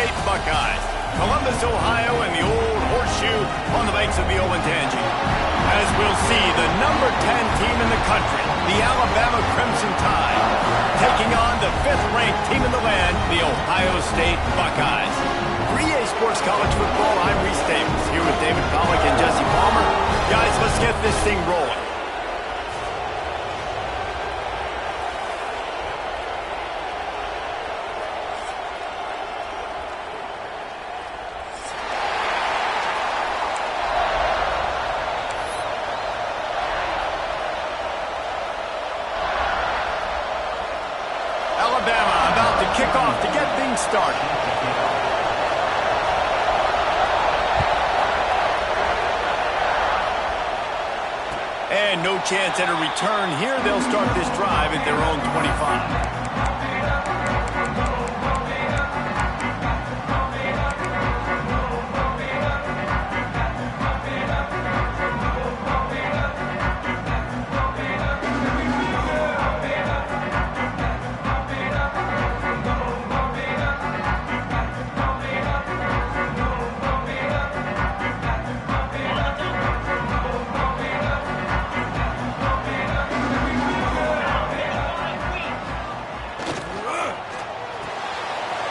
State Buckeyes. Columbus, Ohio, and the Old Horseshoe on the banks of the Olentangy. As we'll see, the number 10 team in the country, the Alabama Crimson Tide, taking on the 5th-ranked team in the land, the Ohio State Buckeyes. For EA Sports College Football, I'm Reese Davis, here with David Pollack and Jesse Palmer. Guys, let's get this thing rolling. Alabama about to kick off to get things started. And no chance at a return here. They'll start this drive at their own 25.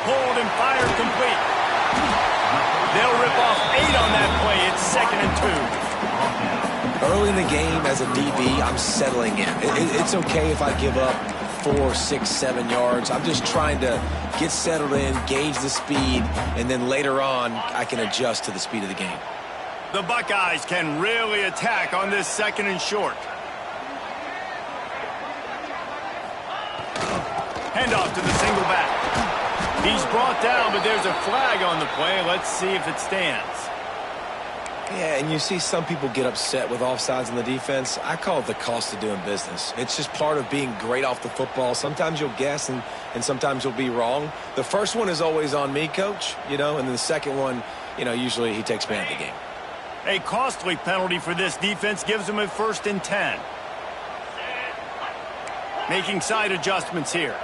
Pulled and fired complete. They'll rip off 8 on that play. It's 2nd and 2. Early in the game as a DB, I'm settling in. It's okay if I give up 4, 6, 7 yards. I'm just trying to get settled in, gauge the speed, and then later on, I can adjust to the speed of the game. The Buckeyes can really attack on this 2nd and short. Handoff to the single back. He's brought down, but there's a flag on the play. Let's see if it stands. Yeah, and you see some people get upset with offsides in the defense. I call it the cost of doing business. It's just part of being great off the football. Sometimes you'll guess, and sometimes you'll be wrong. The first one is always on me, Coach, and then the second one, usually he takes me out of the game. A costly penalty for this defense gives them a 1st and 10. Making side adjustments here.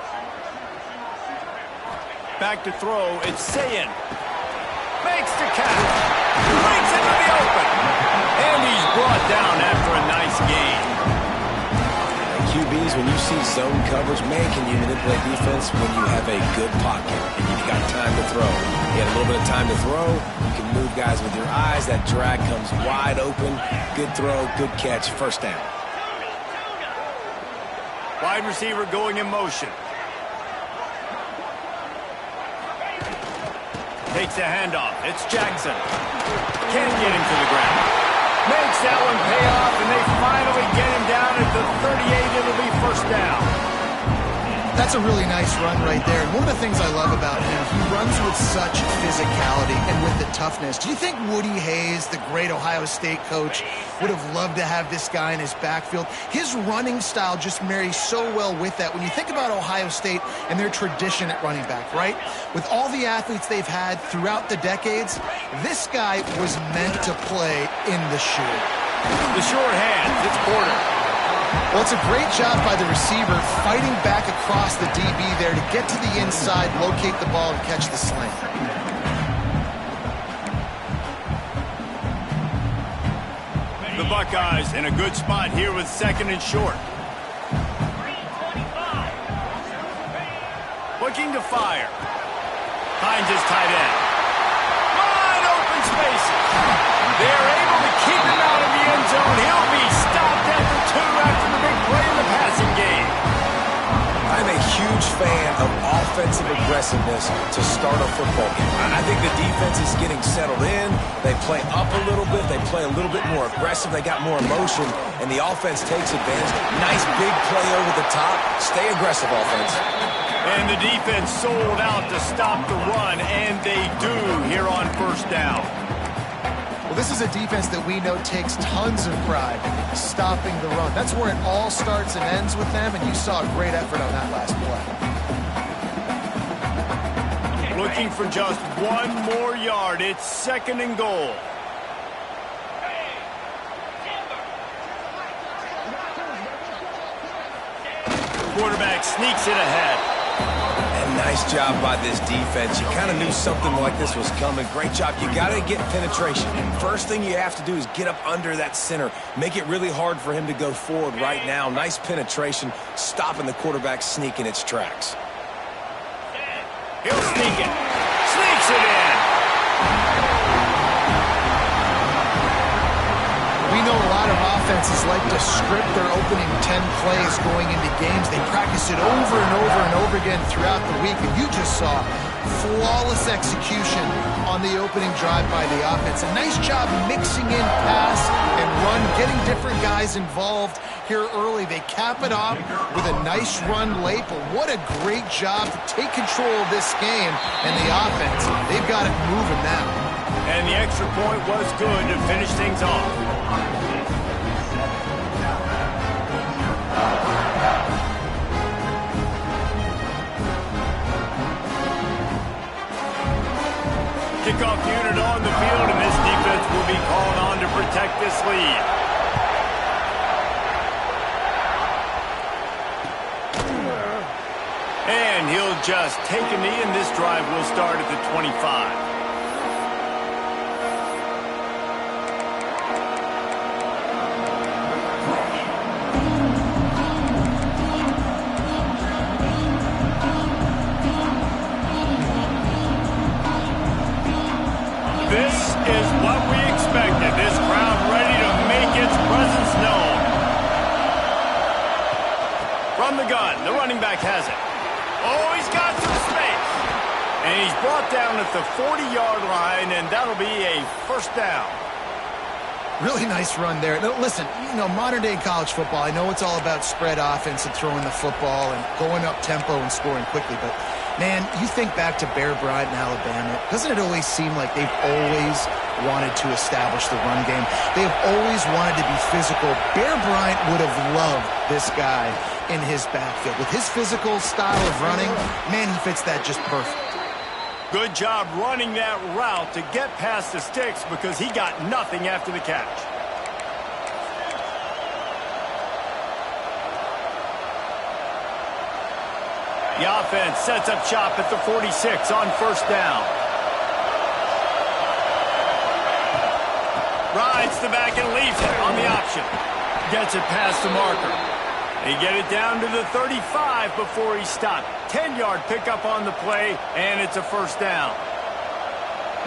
Back to throw, it's Sayin. Makes the catch. Breaks into the open. And he's brought down after a nice gain. QBs, when you see zone coverage, man, can you manipulate defense when you have a good pocket and you've got time to throw. You got a little bit of time to throw. You can move guys with your eyes. That drag comes wide open. Good throw, good catch, 1st down. Wide receiver going in motion. Takes a handoff. It's Jackson. Can't get him to the ground. Makes that one pay off, and they finally get him down at the 38. It'll be 1st down. That's a really nice run right there. And one of the things I love about him, he runs with such physicality and with the toughness. Do you think Woody Hayes, the great Ohio State coach, would have loved to have this guy in his backfield? His running style just marries so well with that. When you think about Ohio State and their tradition at running back, right? With all the athletes they've had throughout the decades, this guy was meant to play in the shoe. The short hands, it's Porter. Well, it's a great job by the receiver fighting back across the DB there to get to the inside, locate the ball, and catch the slant. The Buckeyes in a good spot here with 2nd and short. Looking to fire. Finds his tight end. Wide open spaces. They're able to keep him out of the end zone. He'll be stopped at the 2 after the big play in the passing game. I'm a huge fan of offensive aggressiveness to start a football game. I think the defense is getting settled in. They play up a little bit. They play a little bit more aggressive. They got more emotion, and the offense takes advantage. Nice big play over the top. Stay aggressive, offense. And the defense sold out to stop the run, and they do here on 1st down. Well, this is a defense that we know takes tons of pride stopping the run. That's where it all starts and ends with them, and you saw a great effort on that last play. Looking for just 1 more yard. It's 2nd and goal. Quarterback sneaks it ahead. And Nice job by this defense. You kind of knew something like this was coming. Great job. You got to get penetration. First thing you have to do is get up under that center. Make it really hard for him to go forward right now. Nice penetration, stopping the quarterback sneak in its tracks. He'll sneak it. Sneaks it in. We know a lot of offenses like to script their opening 10 plays going into games. They practice it over and over and over again throughout the week. And you just saw flawless execution on the opening drive by the offense. A nice job mixing in pass and run, getting different guys involved here early. They cap it off with a nice run late, but what a great job to take control of this game. And the offense, they've got it moving now. And the extra point was good to finish things off. Kickoff unit on the field, and this defense will be called on to protect this lead. And he'll just take a knee, and this drive will start at the 25. This is what we expected. This crowd ready to make its presence known. From the gun, the running back has it. Oh, he's got some space. And he's brought down at the 40-yard line, and that'll be a first down. Really nice run there. Now, listen, you know, modern-day college football, I know it's all about spread offense and throwing the football and going up tempo and scoring quickly, but, man, you think back to Bear Bryant in Alabama, doesn't it always seem like they've always wanted to establish the run game? They've always wanted to be physical. Bear Bryant would have loved this guy in his backfield. With his physical style of running, man, he fits that just perfect. Good job running that route to get past the sticks because he got nothing after the catch. The offense sets up shop at the 46 on first down. Rides the back and leaves it on the option. Gets it past the marker. They get it down to the 35 before he stopped. 10-yard pickup on the play, and it's a first down.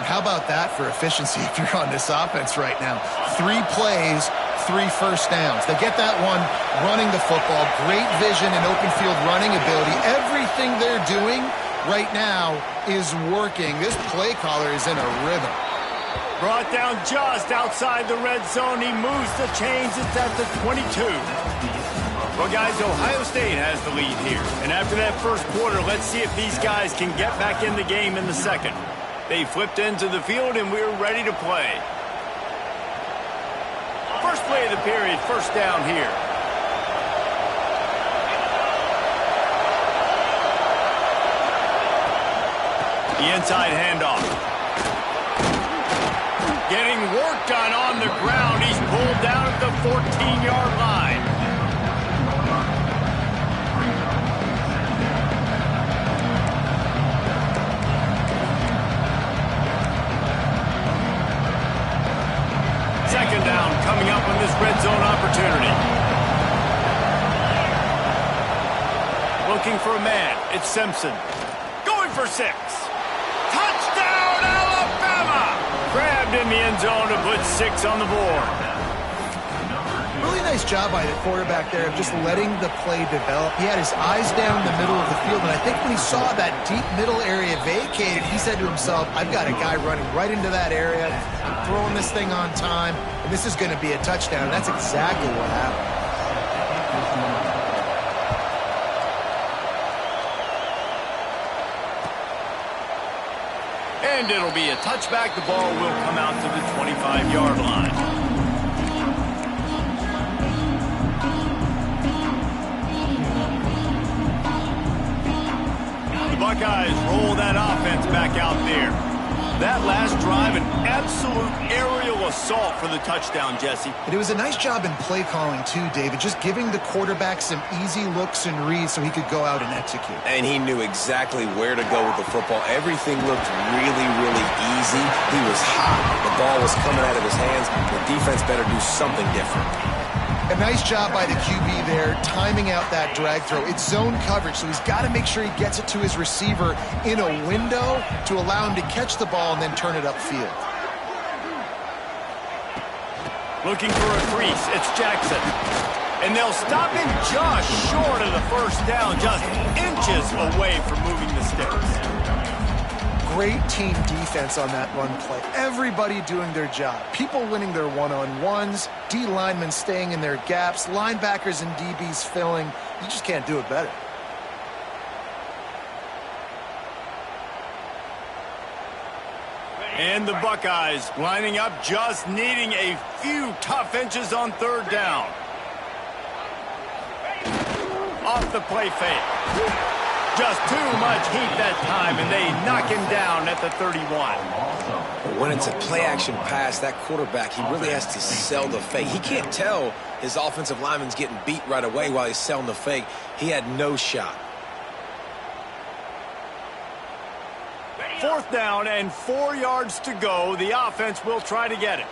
How about that for efficiency if you're on this offense right now? 3 plays, 3 first downs. They get that one running the football. Great vision and open field running ability. Everything they're doing right now is working. This play caller is in a rhythm. Brought down just outside the red zone. He moves the chains. It's at the 22. Well, guys, Ohio State has the lead here. And after that first quarter, let's see if these guys can get back in the game in the second. They flipped into the field, and we're ready to play. First play of the period, first down here. The inside handoff. Getting work done on the ground. He's pulled down at the 14-yard line. Second down coming up on this red zone opportunity. Looking for a man. It's Simpson. Going for 6. Touchdown, Alabama! Grabbed in the end zone to put 6 on the board. Really nice job by the quarterback there of just letting the play develop. He had his eyes down the middle of the field, and I think when he saw that deep middle area vacated, he said to himself, I've got a guy running right into that area, throwing this thing on time, and this is going to be a touchdown. That's exactly what happened. And it'll be a touchback. The ball will come out to the 25-yard line. The Buckeyes roll that offense back out there. That last drive, an absolute aerial assault for the touchdown, Jesse. And it was a nice job in play calling too, David, just giving the quarterback some easy looks and reads so he could go out and execute. And he knew exactly where to go with the football. Everything looked really, really easy. He was hot. The ball was coming out of his hands. The defense better do something different. A nice job by the QB there, timing out that drag throw. It's zone coverage, so he's got to make sure he gets it to his receiver in a window to allow him to catch the ball and then turn it upfield. Looking for a crease, it's Jackson. And they'll stop him just short of the first down, just inches away from moving the sticks. Great team defense on that run play. Everybody doing their job. People winning their one-on-ones, D linemen staying in their gaps, linebackers and DBs filling. You just can't do it better. And the Buckeyes lining up, just needing a few tough inches on third down. Off the play fake. Just too much heat that time, and they knock him down at the 31. When it's a play-action pass, that quarterback, he really has to sell the fake. He can't tell his offensive lineman's getting beat right away while he's selling the fake. He had no shot. Fourth down and 4 yards to go. The offense will try to get it.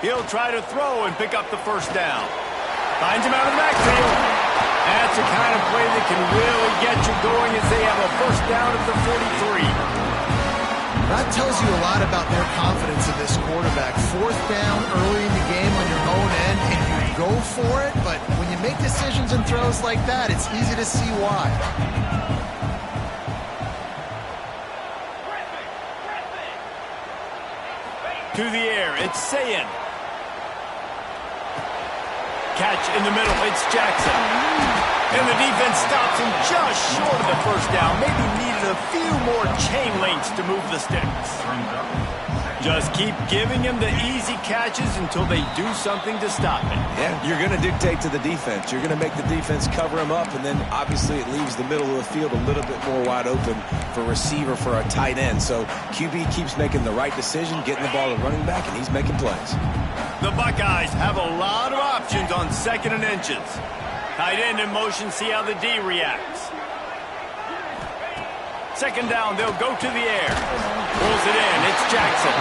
He'll try to throw and pick up the first down. Finds him out of the backfield. That's the kind of play that can really get you going as they have a first down at the 43. That tells you a lot about their confidence in this quarterback. Fourth down early in the game on your own end, and you go for it, but when you make decisions and throws like that, it's easy to see why. To the air, it's Sayin. Catch in the middle, it's Jackson. And the defense stops him just short of the first down. Maybe needed a few more chain links to move the sticks. Just keep giving him the easy catches until they do something to stop it. Yeah, you're going to dictate to the defense. You're going to make the defense cover him up, and then obviously it leaves the middle of the field a little bit more wide open for receiver, for a tight end. So QB keeps making the right decision, getting the ball to running back, and he's making plays. The Buckeyes have a lot of options on 2nd and inches. Tight end in motion, see how the D reacts. 2nd down, they'll go to the air. Pulls it in, it's Jackson.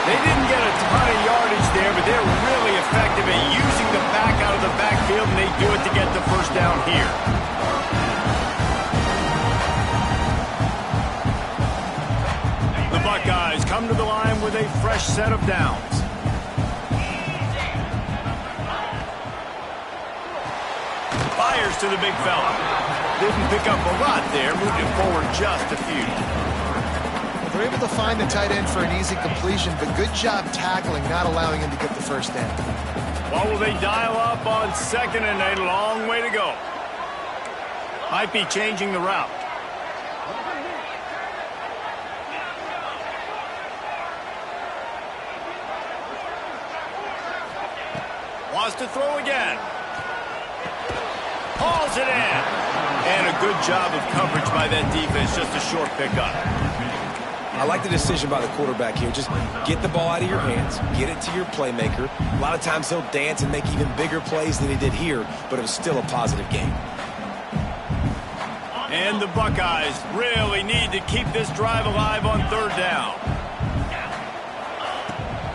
They didn't get a ton of yardage there, but they're really effective at using the back out of the backfield, and they do it to get the first down here. The Buckeyes come to the line with a fresh set of downs. Fires to the big fella. Didn't pick up a lot there, moved it forward just a few. Well, they're able to find the tight end for an easy completion, but good job tackling, not allowing him to get the first down. What will they dial up on 2nd and a long way to go? Might be changing the route. Wants to throw again. Hauls it in. And a good job of coverage by that defense. Just a short pickup. I like the decision by the quarterback here. Just get the ball out of your hands. Get it to your playmaker. A lot of times he'll dance and make even bigger plays than he did here, but it was still a positive game. And the Buckeyes really need to keep this drive alive on 3rd down.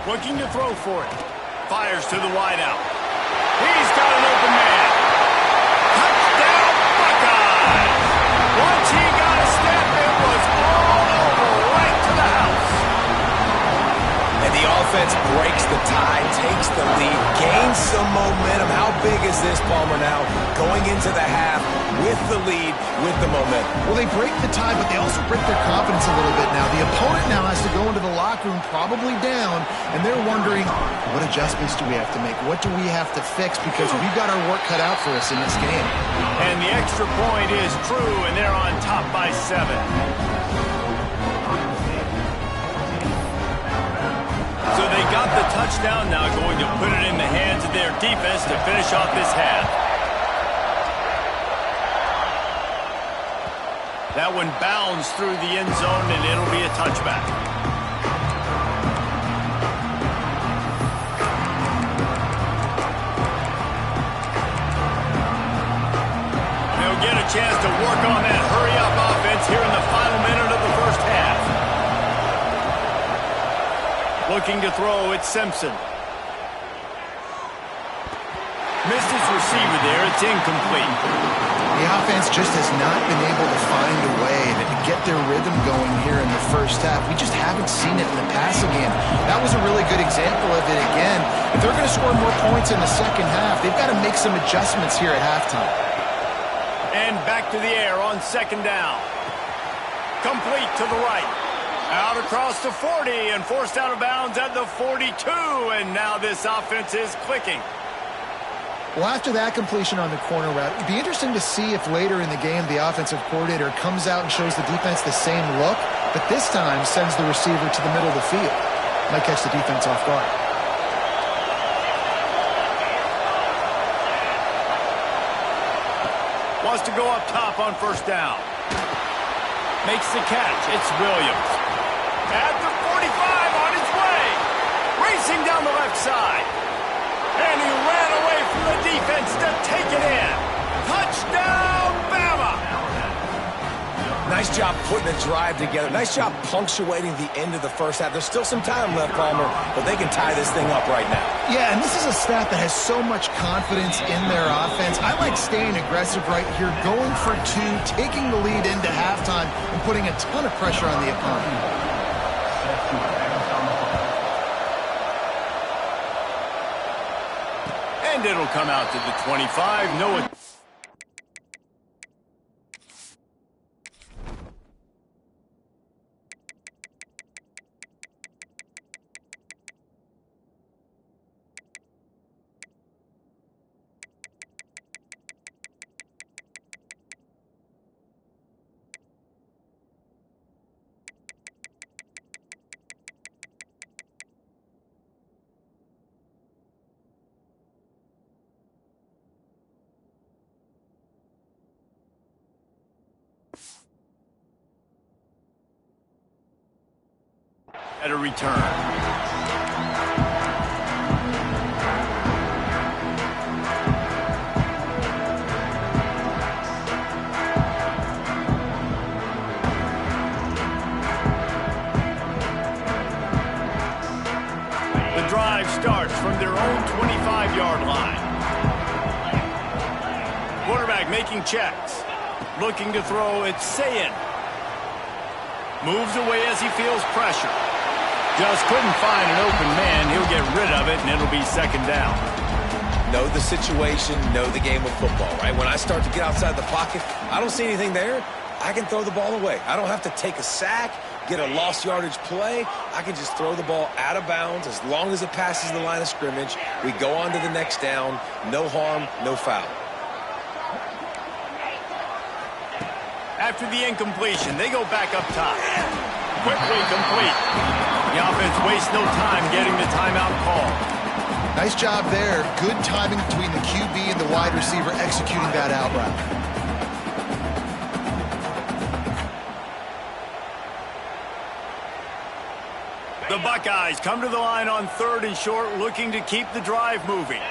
Looking to throw for it. Fires to the wideout. He's got an open man. Touchdown, Buckeyes! Once he got a step, it was all over, right to the house. And the offense breaks the tie, takes the lead, gains some momentum. How big is this, Palmer, now? Going into the half with the lead, with the momentum. Well, they break the tie, but they also break their confidence a little bit now. The opponent now has to go into the locker room probably down, and they're wondering, what adjustments do we have to make? What do we have to fix? Because we've got our work cut out for us in this game. And the extra point is true, and they're on top by 7. So they got the touchdown, now going to put it in the hands of their defense to finish off this half. That one bounds through the end zone, and it'll be a touchback. They'll get a chance to work on that hurry-up offense here in the final minute of the first half. Looking to throw, it's Simpson. Missed his receiver there. It's incomplete. The offense just has not been able to find a way to get their rhythm going here in the first half. We just haven't seen it in the passing game. That was a really good example of it again. If they're going to score more points in the second half, they've got to make some adjustments here at halftime. And back to the air on second down. Complete to the right. Out across the 40 and forced out of bounds at the 42. And now this offense is clicking. Well, after that completion on the corner route, it'd be interesting to see if later in the game the offensive coordinator comes out and shows the defense the same look, but this time sends the receiver to the middle of the field. Might catch the defense off guard. Wants to go up top on first down. Makes the catch. It's Williams. At the 45 on his way. Racing down the left side. And he ran away from the defense to take it in. Touchdown, Bama! Nice job putting a drive together. Nice job punctuating the end of the first half. There's still some time left, Palmer, but they can tie this thing up right now. Yeah, and this is a staff that has so much confidence in their offense. I like staying aggressive right here, going for two, taking the lead into halftime, and putting a ton of pressure on the opponent. And it'll come out to the 25. No. At a return. The drive starts from their own 25-yard line. Quarterback making checks. Looking to throw, it's Sayin. Moves away as he feels pressure. Just couldn't find an open man. He'll get rid of it, and it'll be second down. Know the situation, know the game of football, right? When I start to get outside the pocket, I don't see anything there, I can throw the ball away. I don't have to take a sack, get a lost yardage play. I can just throw the ball out of bounds as long as it passes the line of scrimmage. We go on to the next down. No harm, no foul. After the incompletion, they go back up top. Quickly complete. The offense wastes no time getting the timeout call. Nice job there. Good timing between the QB and the wide receiver executing that out route. The Buckeyes come to the line on third and short, looking to keep the drive moving.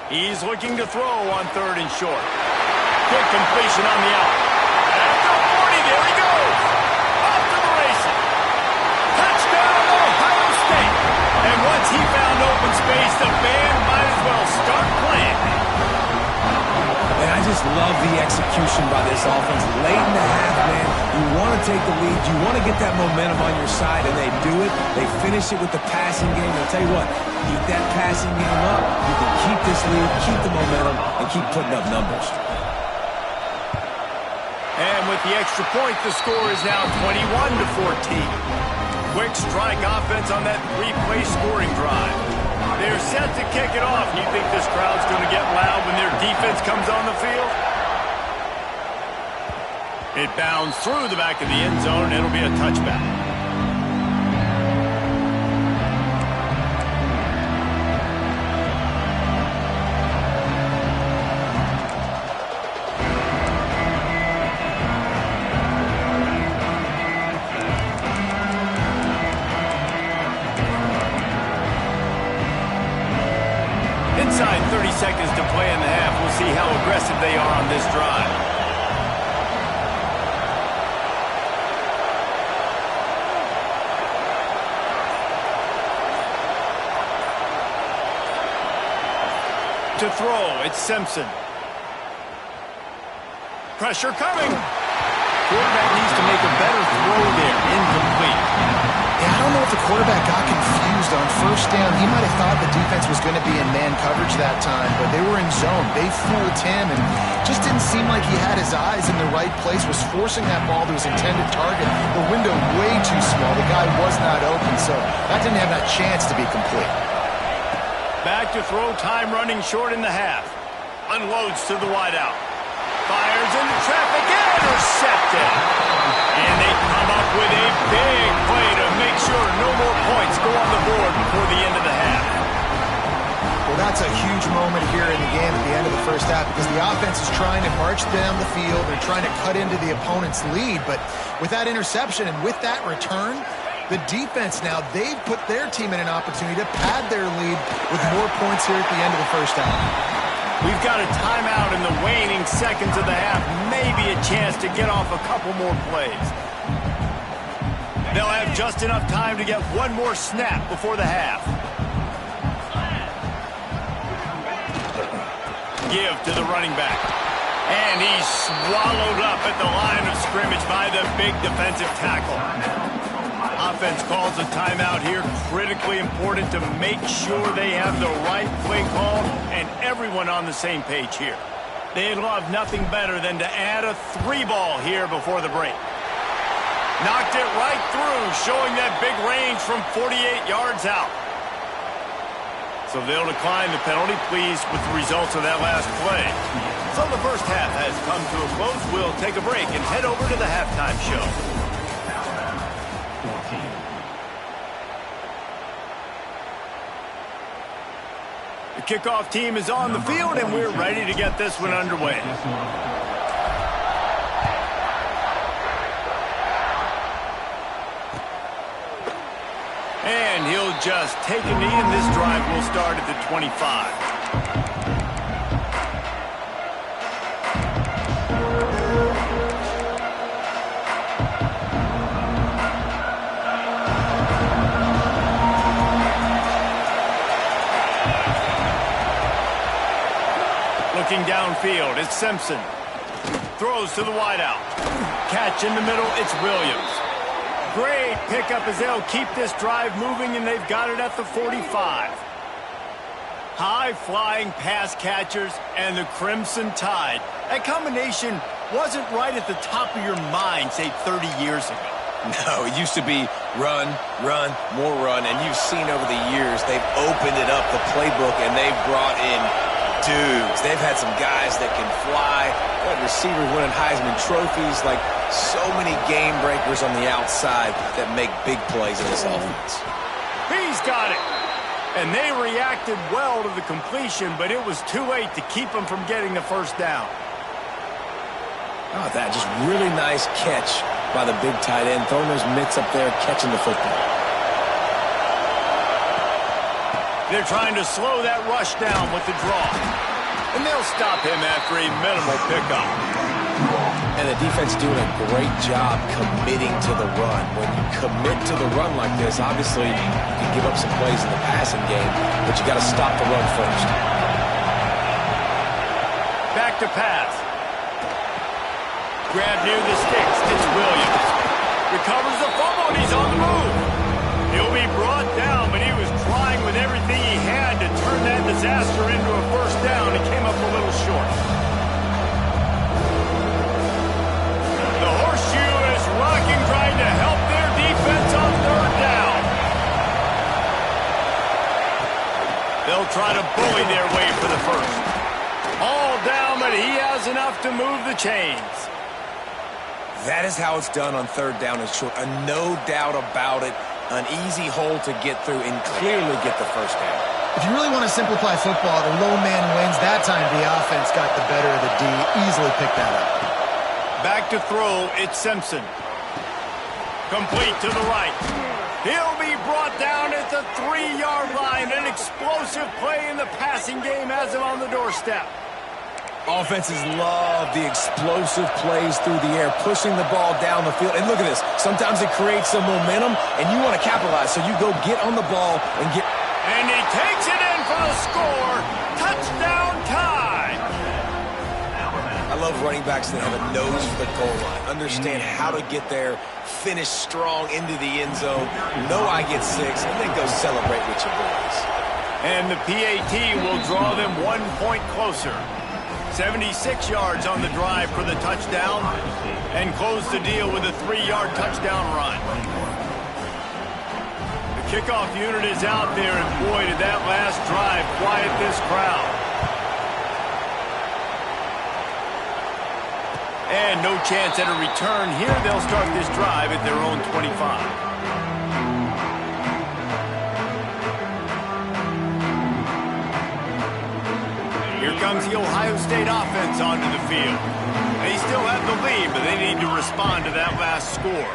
He's looking to throw on third and short. Quick completion on the out. At the 40, there he goes. Off to the races. Touchdown, Ohio State. And once he found open space, the band might as well start playing. And I just love the execution by this offense. Late in the half, man, you want to take the lead. You want to get that momentum on your side, and they do it. They finish it with the passing game. I'll tell you what, keep that passing game up. You can keep this lead, keep the momentum, and keep putting up numbers. And with the extra point, the score is now 21-14. Quick strike offense on that three-play scoring drive. They're set to kick it off. You think this crowd's going to get loud when their defense comes on the field? It bounds through the back of the end zone, and it'll be a touchback. seconds to play in the half. We'll see how aggressive they are on this drive. To throw, it's Simpson. Pressure coming. Quarterback needs to make a better throw there. Incomplete. Yeah, I don't know if the quarterback got confused on first down. He might have thought the defense was going to be in man coverage that time, but they were in zone. They fooled him and just didn't seem like he had his eyes in the right place, was forcing that ball to his intended target. The window way too small. The guy was not open, so that didn't have that chance to be complete. Back to throw, time running short in the half. Unloads to the wideout. Fires into traffic, intercepted. And they come up with a big play to make sure no more points go on the board before the end of the half. Well, that's a huge moment here in the game at the end of the first half because the offense is trying to march down the field. They're trying to cut into the opponent's lead, but with that interception and with that return, the defense now, they've put their team in an opportunity to pad their lead with more points here at the end of the first half. We've got a timeout in the waning seconds of the half. Maybe a chance to get off a couple more plays. They'll have just enough time to get one more snap before the half. Give to the running back. And he's swallowed up at the line of scrimmage by the big defensive tackle. Offense calls a timeout here. Critically important to make sure they have the right play call and everyone on the same page here. They'd love nothing better than to add a 3-ball here before the break. Knocked it right through, showing that big range from 48 yards out. So they'll decline the penalty, pleased with the results of that last play. So the first half has come to a close. We'll take a break and head over to the halftime show. The kickoff team is on the field, and we're ready to get this one underway. And he'll just take a knee, and this drive will start at the 25. Looking downfield, it's Simpson. Throws to the wideout. Catch in the middle, it's Williams. Great pickup as they'll keep this drive moving, and they've got it at the 45. High-flying pass catchers and the Crimson Tide. That combination wasn't right at the top of your mind, say, 30 years ago. No, it used to be run, run, more run, and you've seen over the years they've opened it up, the playbook, and they've brought in dudes. They've had some guys that can fly, got receivers winning Heisman trophies, like so many game breakers on the outside that make big plays in this offense. He's got it. And they reacted well to the completion, but it was too late to keep them from getting the first down. Oh, that just really nice catch by the big tight end, throwing those mitts up there, catching the football. They're trying to slow that rush down with the draw. And they'll stop him after a minimal pickup. And the defense doing a great job committing to the run. When you commit to the run like this, obviously you can give up some plays in the passing game, but you got to stop the run first. Back to pass. Grab near the sticks. It's Williams. Recovers the fumble, and he's on the move. He'll be brought down, but he was trying with everything he had to turn that disaster into a first down. He came up a little short. The horseshoe is rocking, trying to help their defense on third down. They'll try to bully their way for the first. All down, but he has enough to move the chains. That is how it's done on third down and short. No doubt about it. An easy hole to get through and clearly get the first down. If you really want to simplify football, the low man wins. That time the offense got the better of the D. Easily picked that up. Back to throw, it's Simpson. Complete to the right. He'll be brought down at the 3-yard line. An explosive play in the passing game has him on the doorstep. Offenses love the explosive plays through the air, pushing the ball down the field. And look at this. Sometimes it creates some momentum, and you want to capitalize. So you go get on the ball and get... And he takes it in for the score. Touchdown time. I love running backs that have a nose for the goal line. Understand how to get there, finish strong into the end zone, know I get 6, and then go celebrate with your boys. And the PAT will draw them 1 point closer. 76 yards on the drive for the touchdown, and close the deal with a 3-yard touchdown run. The kickoff unit is out there, and boy, did that last drive quiet this crowd. And no chance at a return here. They'll start this drive at their own 25. Here comes the Ohio State offense onto the field. They still have the lead, but they need to respond to that last score.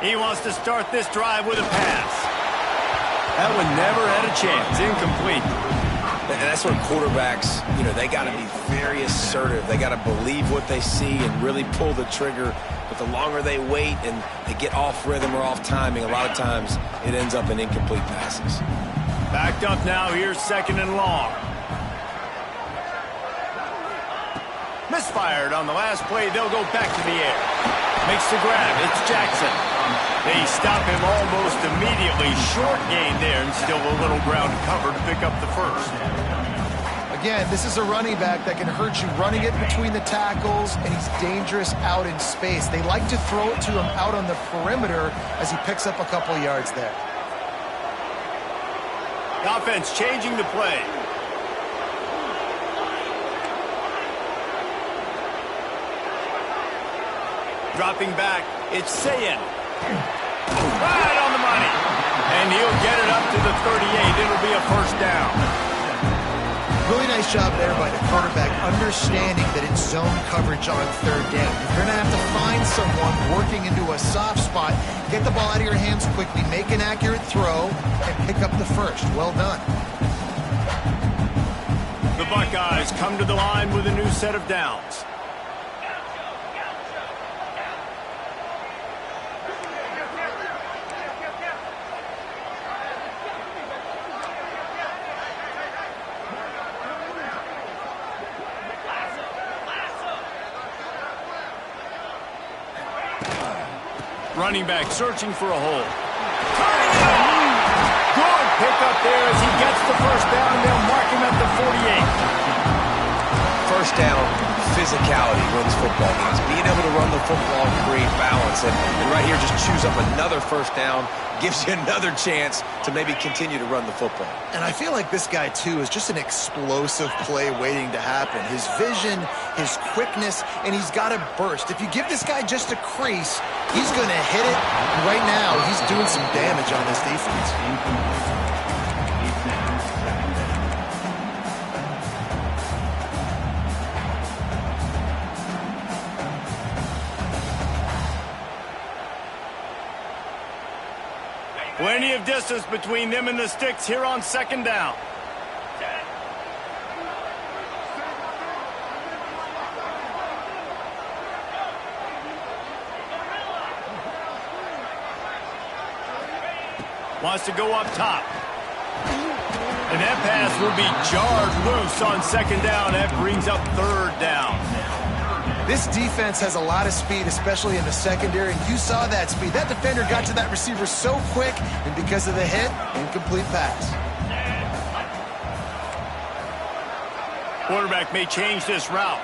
He wants to start this drive with a pass. That one never had a chance. Incomplete. And that's where quarterbacks, they got to be very assertive. They got to believe what they see and really pull the trigger. But the longer they wait and they get off rhythm or off timing, a lot of times it ends up in incomplete passes. Backed up now. Here's 2nd and long. Misfired on the last play. They'll go back to the air. Makes the grab. It's Jackson. They stop him almost immediately. Short gain there, and still a little ground cover to pick up the first. Again, this is a running back that can hurt you running it between the tackles, and he's dangerous out in space. They like to throw it to him out on the perimeter as he picks up a couple yards there. The offense changing the play. Dropping back, it's Sayin. Right on the money. And he'll get it up to the 38. It'll be a first down. Really nice job there by the quarterback, understanding that it's zone coverage on 3rd down. You're going to have to find someone working into a soft spot, get the ball out of your hands quickly, make an accurate throw, and pick up the first. Well done. The Buckeyes come to the line with a new set of downs. Running back searching for a hole. Good pickup there as he gets the first down. They'll mark him at the 48. First down, physicality wins football games. Being able to run the football and create balance. And right here, just choose up another first down. Gives you another chance to maybe continue to run the football. And I feel like this guy, too, is just an explosive play waiting to happen. His vision, his quickness, and he's got to burst. If you give this guy just a crease, he's going to hit it. Right now, he's doing some damage on this defense. Plenty of distance between them and the sticks here on 2nd down. Wants to go up top. And that pass will be jarred loose on 2nd down. That brings up 3rd down. This defense has a lot of speed, especially in the secondary, and you saw that speed. That defender got to that receiver so quick, and because of the hit, incomplete pass. Quarterback may change this route.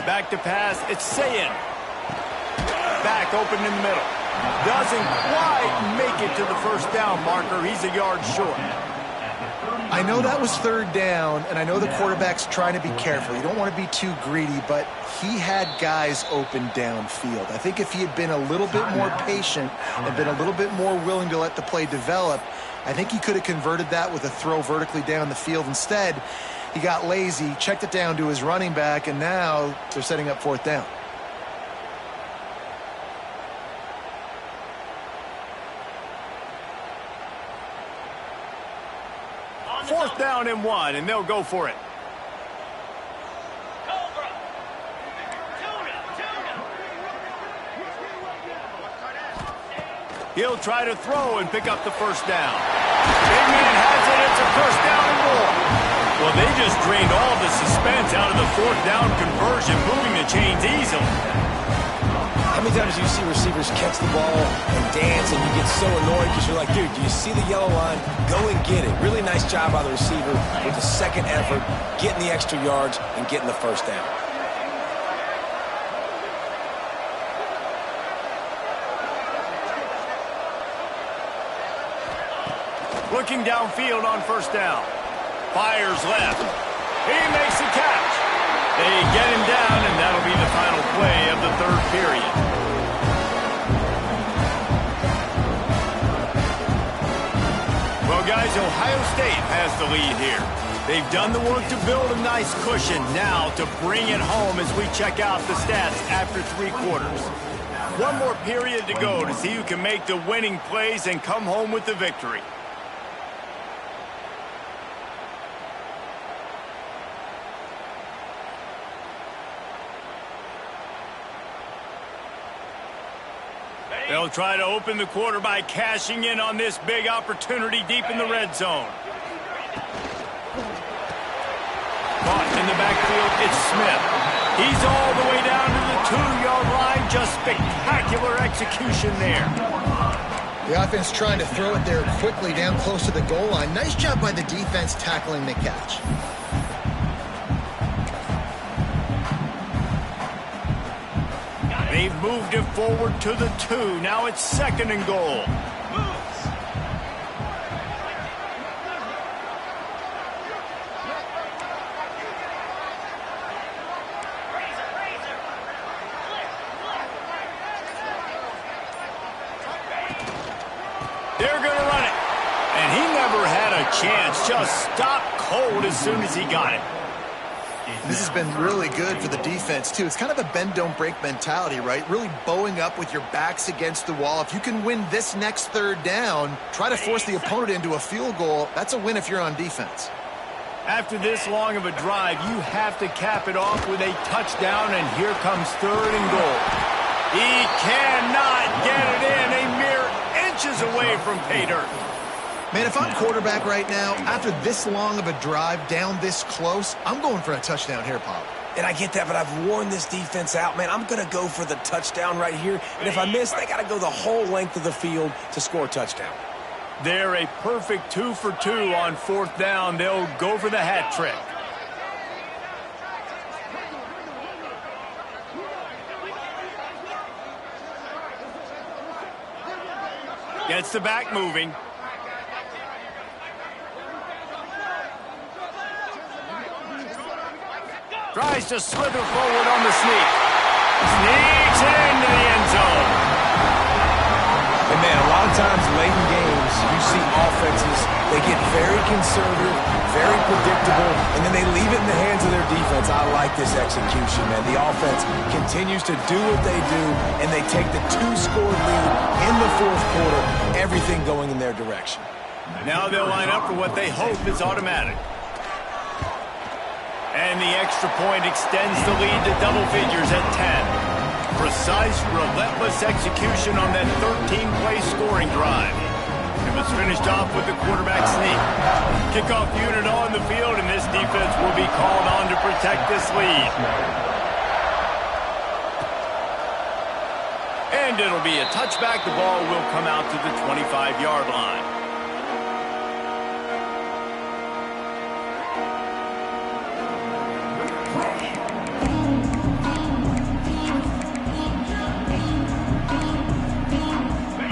Back to pass, it's Sayin. Back open in the middle. Doesn't quite make it to the first down marker. He's a yard short. I know that was third down, and I know the quarterback's trying to be careful. You don't want to be too greedy, but he had guys open downfield. I think if he had been a little bit more patient and been a little bit more willing to let the play develop, I think he could have converted that with a throw vertically down the field. Instead, he got lazy, checked it down to his running back, and now they're setting up fourth down. Fourth down and 1, and they'll go for it. He'll try to throw and pick up the first down. Big man has it. It's a first down and more. Well, they just drained all the suspense out of the fourth down conversion, moving the chains easily. How many times do you see receivers catch the ball and dance and you get so annoyed because you're like, dude, do you see the yellow line? Go and get it. Really nice job by the receiver with the second effort, getting the extra yards and getting the first down. Looking downfield on first down. Fires left. He makes the catch. They get him down, and that'll be the final play of the third period. Well, guys, Ohio State has the lead here. They've done the work to build a nice cushion. Now to bring it home as we check out the stats after 3 quarters. One more period to go to see who can make the winning plays and come home with the victory. They'll try to open the quarter by cashing in on this big opportunity deep in the red zone. Caught in the backfield, it's Smith. He's all the way down to the 2-yard line. Just spectacular execution there. The offense trying to throw it there quickly down close to the goal line. Nice job by the defense tackling the catch. They've moved it forward to the 2. Now it's 2nd and goal. They're going to run it. And he never had a chance. Just stopped cold as soon as he got it. This has been really good for the defense, too. It's kind of a bend-don't-break mentality, right? Really bowing up with your backs against the wall. If you can win this next third down, try to force the opponent into a field goal. That's a win if you're on defense. After this long of a drive, you have to cap it off with a touchdown, and here comes 3rd and goal. He cannot get it in. A mere inches away from pay dirt. Man, if I'm quarterback right now, after this long of a drive down this close, I'm going for a touchdown here, Pop. And I get that, but I've worn this defense out, man. I'm going to go for the touchdown right here. And if I miss, they got to go the whole length of the field to score a touchdown. They're a perfect 2 for 2 on 4th down. They'll go for the hat trick. Gets the back moving. Tries to slither forward on the sneak. Sneaks into the end zone. And, man, a lot of times late in games, you see offenses, they get very conservative, very predictable, and then they leave it in the hands of their defense. I like this execution, man. The offense continues to do what they do, and they take the 2-score lead in the 4th quarter, everything going in their direction. Now they'll line up for what they hope is automatic. And the extra point extends the lead to double figures at 10. Precise, relentless execution on that 13-play scoring drive. It was finished off with the quarterback sneak. Kickoff unit on the field, and this defense will be called on to protect this lead. And it'll be a touchback. The ball will come out to the 25-yard line.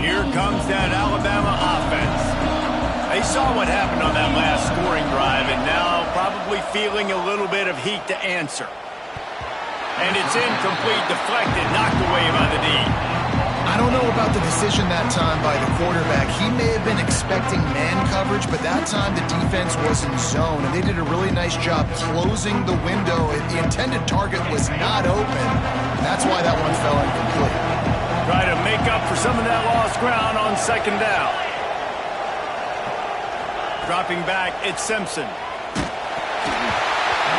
Here comes that Alabama offense. They saw what happened on that last scoring drive, and now probably feeling a little bit of heat to answer. And it's incomplete, deflected, knocked away by the D. I don't know about the decision that time by the quarterback. He may have been expecting man coverage, but that time the defense was in zone, and they did a really nice job closing the window. The intended target was not open. That's why that one fell incomplete. Try to make up for some of that lost ground on second down. Dropping back, it's Simpson.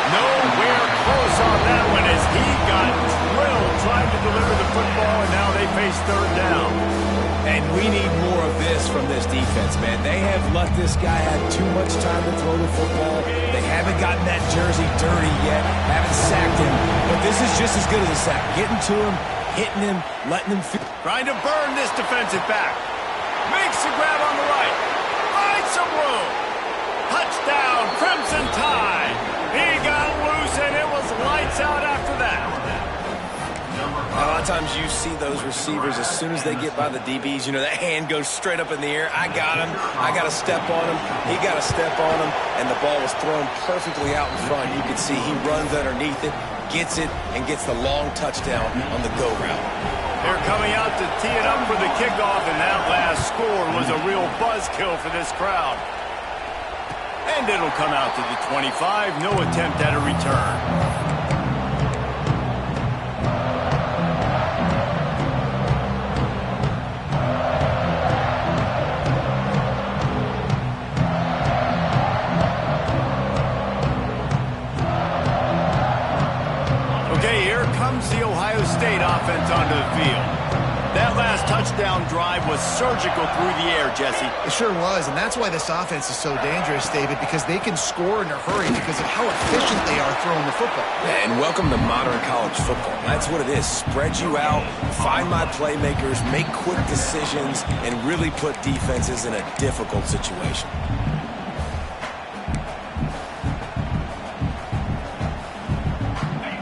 Nowhere close on that one as he got drilled trying to deliver the football, and now they face third down. And we need more of this from this defense, man. They have let this guy have too much time to throw the football. They haven't gotten that jersey dirty yet, haven't sacked him. But this is just as good as a sack. Getting to him, hitting him, letting him feel. Trying to burn this defensive back. Makes the grab on the right. Finds some room. Touchdown, Crimson Tide. He got loose, and it was lights out after that. A lot of times you see those receivers, as soon as they get by the DBs, you know, that hand goes straight up in the air. I got him. I got to step on him. He got to step on him, and the ball was thrown perfectly out in front. You can see he runs underneath it, gets it, and gets the long touchdown on the go route. They're coming out to tee it up for the kickoff, and that last score was a real buzzkill for this crowd. And it'll come out to the 25. No attempt at a return. Okay, here comes the Ohio State offense onto the field. That last touchdown drive was surgical through the air, Jesse. It sure was, and that's why this offense is so dangerous, David, because they can score in a hurry because of how efficient they are throwing the football. And welcome to modern college football. That's what it is. Spread you out, find my playmakers, make quick decisions, and really put defenses in a difficult situation.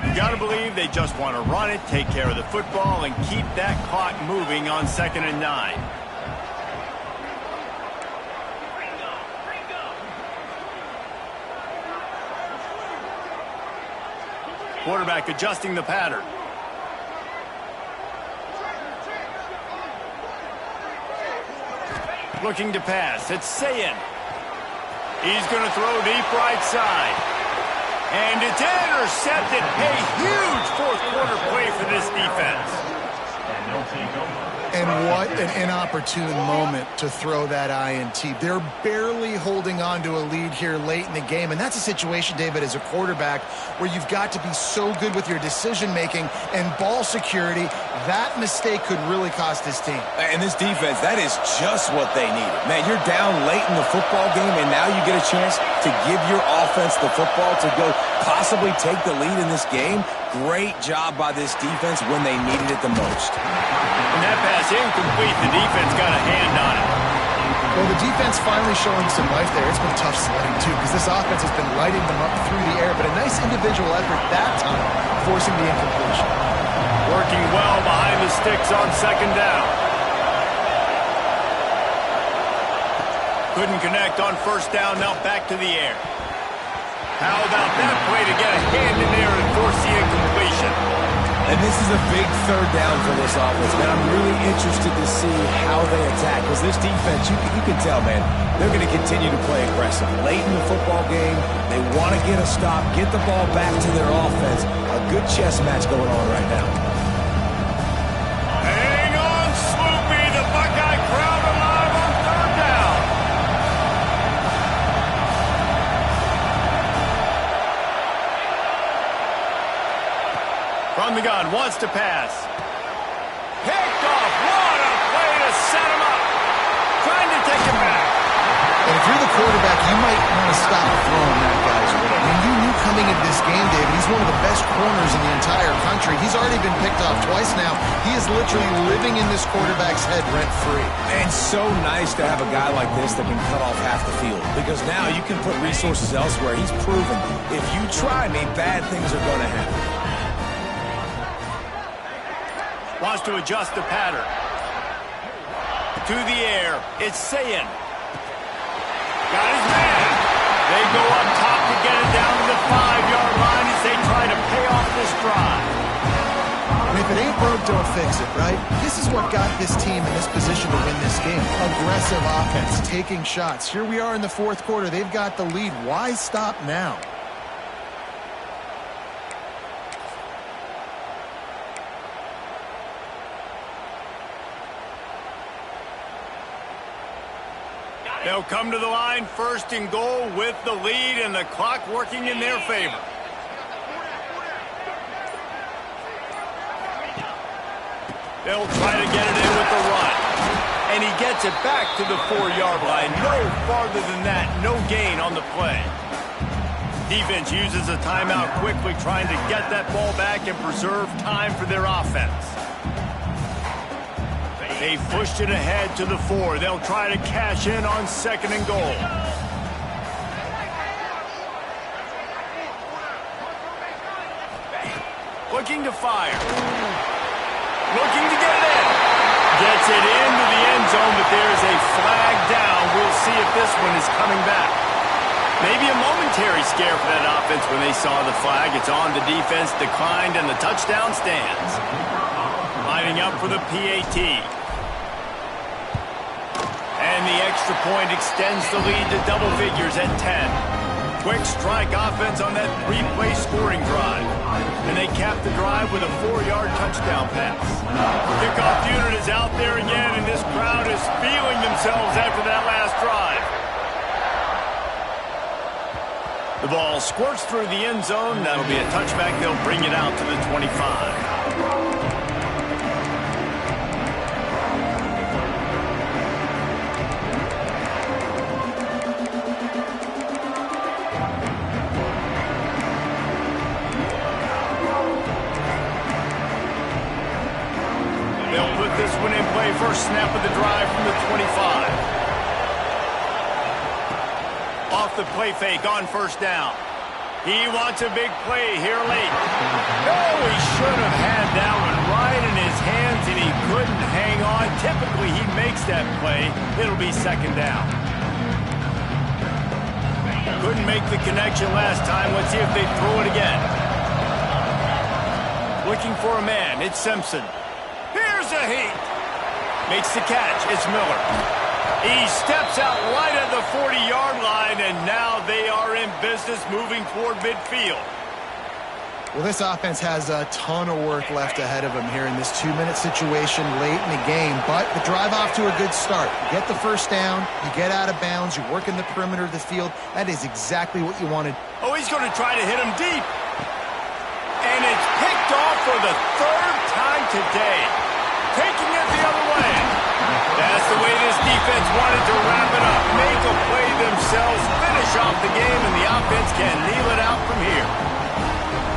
You gotta believe they just want to run it, take care of the football, and keep that clock moving on 2nd and 9. Quarterback adjusting the pattern. Looking to pass. It's Sayin. He's going to throw deep right side. And it's intercepted. A huge fourth-quarter play for this defense. And what an inopportune moment to throw that INT. They're barely holding on to a lead here late in the game, and that's a situation, David, as a quarterback, where you've got to be so good with your decision-making and ball security. That mistake could really cost his team. And this defense, that is just what they needed. Man, you're down late in the football game, and now you get a chance to give your offense the football to go possibly take the lead in this game. Great job by this defense when they needed it the most. And that pass incomplete. The defense got a hand on it. Well, the defense finally showing some life there. It's been tough sledding, too, because this offense has been lighting them up through the air, but a nice individual effort that time, forcing the incompletion. Working well behind the sticks on 2nd down. Couldn't connect on 1st down, now back to the air. How about that play to get a hand in there and force the incompletion? And this is a big 3rd down for this offense, man. I'm really interested to see how they attack, because this defense, you can tell, man, they're going to continue to play aggressive. Late in the football game, they want to get a stop, get the ball back to their offense. A good chess match going on right now. Hang on, Sloopy, the Buckeye crowd alive on 3rd down. From the gun, wants to pass. Picked off. What a play to set him up. Trying to take him back. And if you're the quarterback, you might want to stop throwing that guy's way. I mean, you knew coming into this game, David, he's one of the best corners in the entire country. He's already been picked off twice now. He is literally living in this quarterback's head rent-free. And so nice to have a guy like this that can cut off half the field, because now you can put resources elsewhere. He's proven if you try me, bad things are going to happen. Wants to adjust the pattern. To the air. It's Sayin. go up top to get it down to the 5-yard line as they try to pay off this drive. And if it ain't broke, don't fix it, right? This is what got this team in this position to win this game. Aggressive offense, taking shots. Here we are in the fourth quarter. They've got the lead. Why stop now? They'll come to the line first and goal with the lead and the clock working in their favor. They'll try to get it in with the run. And he gets it back to the 4-yard line. No farther than that. No gain on the play. Defense uses a timeout quickly, trying to get that ball back and preserve time for their offense. They pushed it ahead to the 4. They'll try to cash in on second and goal. Looking to fire. Looking to get it in. Gets it into the end zone, but there's a flag down. We'll see if this one is coming back. Maybe a momentary scare for that offense when they saw the flag. It's on. The defense declined, and the touchdown stands. Lining up for the PAT. And the extra point extends the lead to double figures at 10. Quick strike offense on that 3-play scoring drive. And they cap the drive with a 4-yard touchdown pass. Kickoff unit is out there again, and this crowd is feeling themselves after that last drive. The ball squirts through the end zone. That'll be a touchback. They'll bring it out to the 25. This one in play, first snap of the drive from the 25. Off the play fake on first down. He wants a big play here late. Oh, he should have had that one right in his hands, and he couldn't hang on. Typically, he makes that play. It'll be second down. Couldn't make the connection last time. Let's see if they throw it again. Looking for a man. It's Simpson. Here's a heat. Makes the catch. It's Miller. He steps out right at the 40-yard line, and now they are in business moving toward midfield. Well, this offense has a ton of work left ahead of them here in this 2-minute situation late in the game, but the drive off to a good start. You get the first down, you get out of bounds, you work in the perimeter of the field. That is exactly what you wanted. Oh, he's going to try to hit him deep. And it's picked off for the third time today. Taking it the other way. That's the way this defense wanted to wrap it up. Make a play themselves, finish off the game, and the offense can kneel it out from here.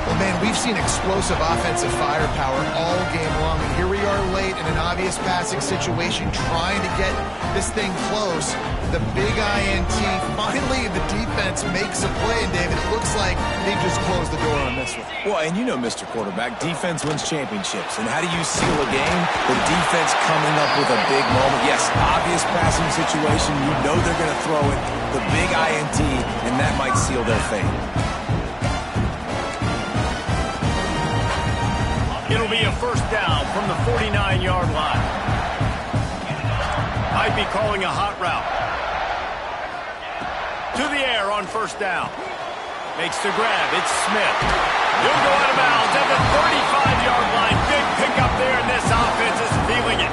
Well, man, we've seen explosive offensive firepower all game long, and here we are late in an obvious passing situation trying to get this thing close. The big INT, finally the defense makes a play, and David, it looks like they just closed the door on this one. Well, and you know, Mr. Quarterback, defense wins championships. And how do you seal a game? The defense coming up with a big moment. Yes, obvious passing situation. You know they're going to throw it. The big INT, and that might seal their fate. It'll be a first down from the 49-yard line. Might be calling a hot route. To the air on first down. Makes the grab. It's Smith. He'll go out of bounds at the 35-yard line. Big pickup there, and this offense is feeling it.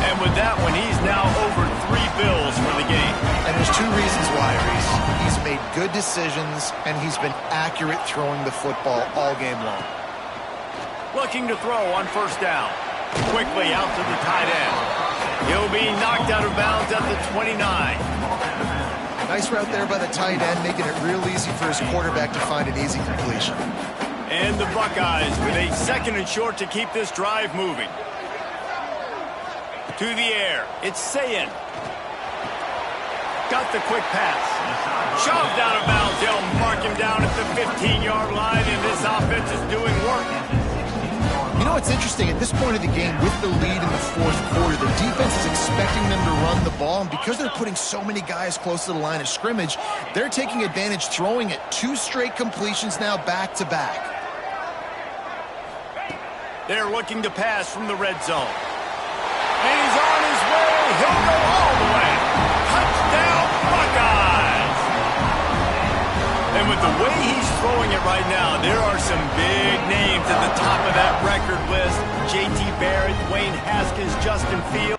And with that one, he's now over 3 bills for the game. And there's 2 reasons why, Reese. He's made good decisions, and he's been accurate throwing the football all game long. Looking to throw on first down. Quickly out to the tight end. He'll be knocked out of bounds at the 29. Nice route there by the tight end, making it real easy for his quarterback to find an easy completion. And the Buckeyes with a second and short to keep this drive moving. To the air. It's Sayin. Got the quick pass. Shoved out of bounds. They'll mark him down at the 15-yard line, and this offense is doing work. You know it's interesting. At this point of the game, with the lead in the fourth quarter, the defense is expecting them to run the ball, and because they're putting so many guys close to the line of scrimmage, they're taking advantage, throwing it 2 straight completions now back-to-back. They're looking to pass from the red zone. And he's on his way. He'll go all the way. Touchdown, Buckeyes! And with the way he's throwing it right now, there are some big names at the top of that record list. J.T. Barrett, Dwayne Haskins, Justin Fields.